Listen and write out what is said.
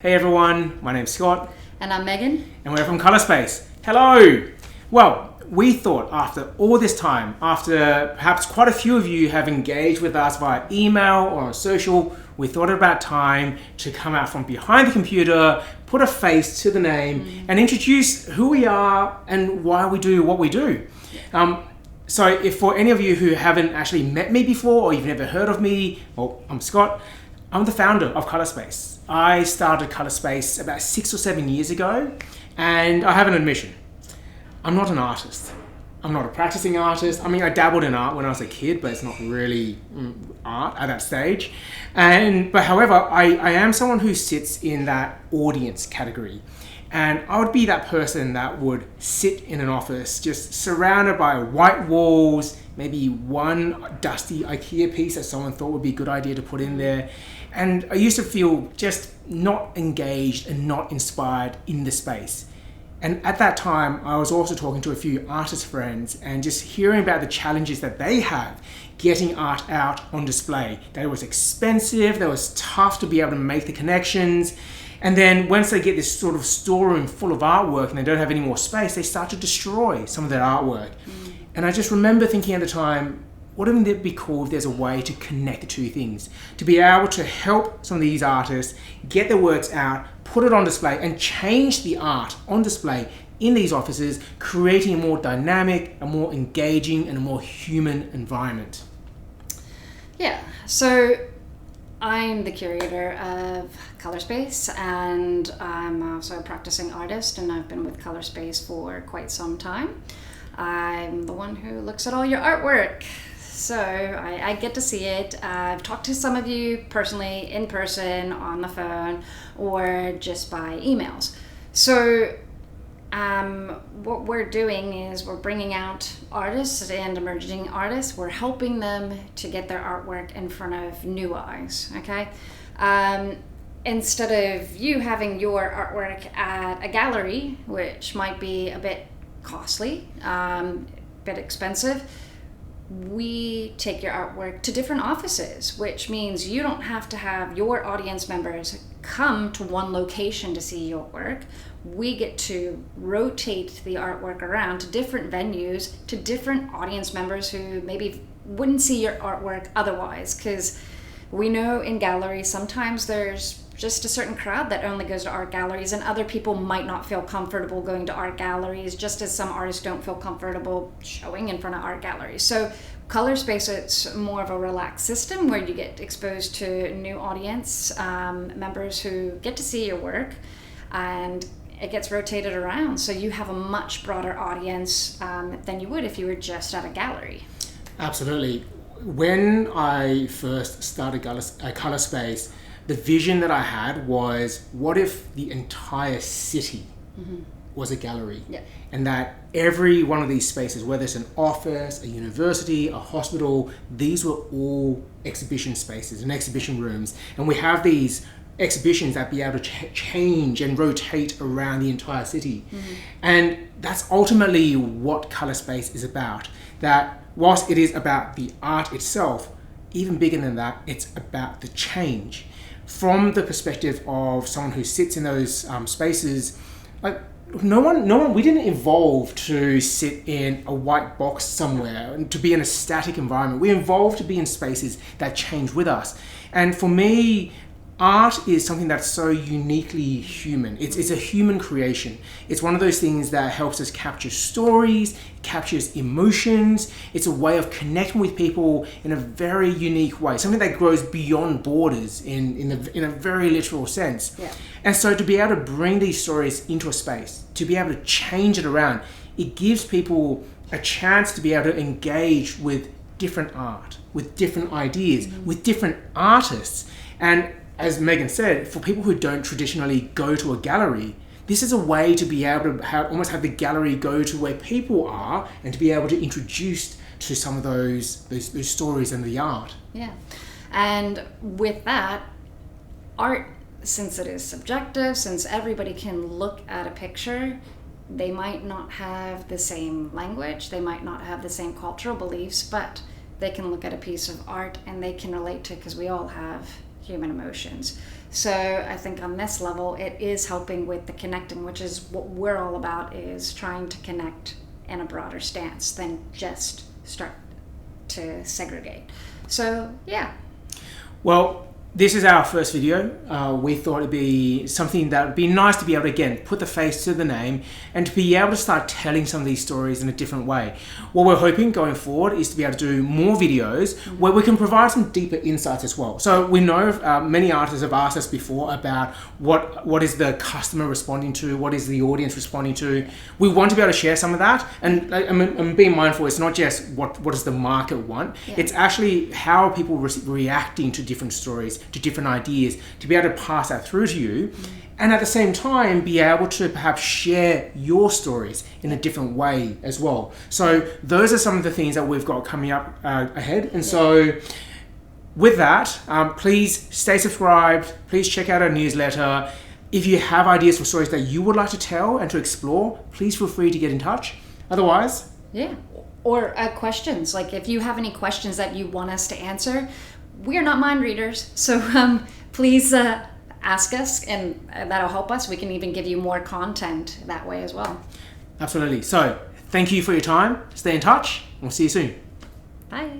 Hey everyone, my name's Scott. And I'm Megan. And we're from Colorspace. Hello! Well, we thought after all this time, after perhaps quite a few of you have engaged with us via email or on social, we thought it about time to come out from behind the computer, put a face to the name, and introduce who we are and why we do what we do. So if for any of you who haven't actually met me before or you've never heard of me, well, I'm Scott. I'm the founder of Colorspace. I started Colorspace about 6 or 7 years ago, and I have an admission. I'm not an artist. I'm not a practicing artist. I mean, I dabbled in art when I was a kid, but it's not really art at that stage. But however, I am someone who sits in that audience category. And I would be that person that would sit in an office just surrounded by white walls, maybe one dusty IKEA piece that someone thought would be a good idea to put in there. And I used to feel just not engaged and not inspired in the space. And at that time, I was also talking to a few artist friends and just hearing about the challenges that they have getting art out on display. That it was expensive, that it was tough to be able to make the connections. And then once they get this sort of storeroom full of artwork and they don't have any more space, they start to destroy some of that artwork. And I just remember thinking at the time, wouldn't it be cool if there's a way to connect the two things? To be able to help some of these artists get their works out, put it on display, and change the art on display in these offices, creating a more dynamic, a more engaging, and a more human environment. Yeah, so I'm the curator of Colorspace, and I'm also a practicing artist, and I've been with Colorspace for quite some time. I'm the one who looks at all your artwork. So I get to see it. I've talked to some of you personally, in person, on the phone, or just by emails. So what we're doing is we're bringing out artists and emerging artists. We're helping them to get their artwork in front of new eyes, okay? Instead of you having your artwork at a gallery, which might be a bit costly, a bit expensive, we take your artwork to different offices, which means you don't have to have your audience members come to one location to see your work. We get to rotate the artwork around to different venues, to different audience members who maybe wouldn't see your artwork otherwise, because we know in galleries sometimes there's just a certain crowd that only goes to art galleries, and other people might not feel comfortable going to art galleries, just as some artists don't feel comfortable showing in front of art galleries. So Colorspace, it's more of a relaxed system where you get exposed to new audience members who get to see your work, and it gets rotated around. So you have a much broader audience than you would if you were just at a gallery. Absolutely. When I first started Colorspace, the vision that I had was, what if the entire city was a gallery? Yeah. And that every one of these spaces, whether it's an office, a university, a hospital, these were all exhibition spaces and exhibition rooms. And we have these exhibitions that be able to change and rotate around the entire city. And that's ultimately what Colorspace is about. That whilst it is about the art itself, even bigger than that, it's about the change. From the perspective of someone who sits in those spaces, like we didn't evolve to sit in a white box somewhere and to be in a static environment. We evolved to be in spaces that change with us. And for me, art is something that's so uniquely human. It's a human creation. It's one of those things that helps us capture stories, captures emotions. It's a way of connecting with people in a very unique way, something that grows beyond borders in a very literal sense. Yeah. And so to be able to bring these stories into a space, to be able to change it around, it gives people a chance to be able to engage with different art, with different ideas, with different artists. And as Megan said, for people who don't traditionally go to a gallery, this is a way to be able to almost have the gallery go to where people are and to be able to introduce to some of those stories and the art. Yeah. And with that, art, since it is subjective, since everybody can look at a picture, they might not have the same language, they might not have the same cultural beliefs, but they can look at a piece of art and they can relate to it, because we all have human emotions. So I think on this level, it is helping with the connecting, which is what we're all about, is trying to connect in a broader stance than just start to segregate. So, yeah. Well, this is our first video. We thought it'd be something that would be nice to be able to, again, put the face to the name and to be able to start telling some of these stories in a different way. What we're hoping going forward is to be able to do more videos where we can provide some deeper insights as well. So we know many artists have asked us before about what is the customer responding to, what is the audience responding to. We want to be able to share some of that, and being mindful, it's not just what does the market want, it's actually how are people reacting to different stories, to different ideas, to be able to pass that through to you, and at the same time be able to perhaps share your stories in a different way as well. So those are some of the things that we've got coming up ahead. And so with that, please stay subscribed, please check out our newsletter. If you have ideas for stories that you would like to tell and to explore, please feel free to get in touch. Otherwise, or questions, like if you have any questions that you want us to answer, we're not mind readers, so please ask us, and that'll help us. We can even give you more content that way as well. Absolutely. So thank you for your time. Stay in touch. We'll see you soon. Bye.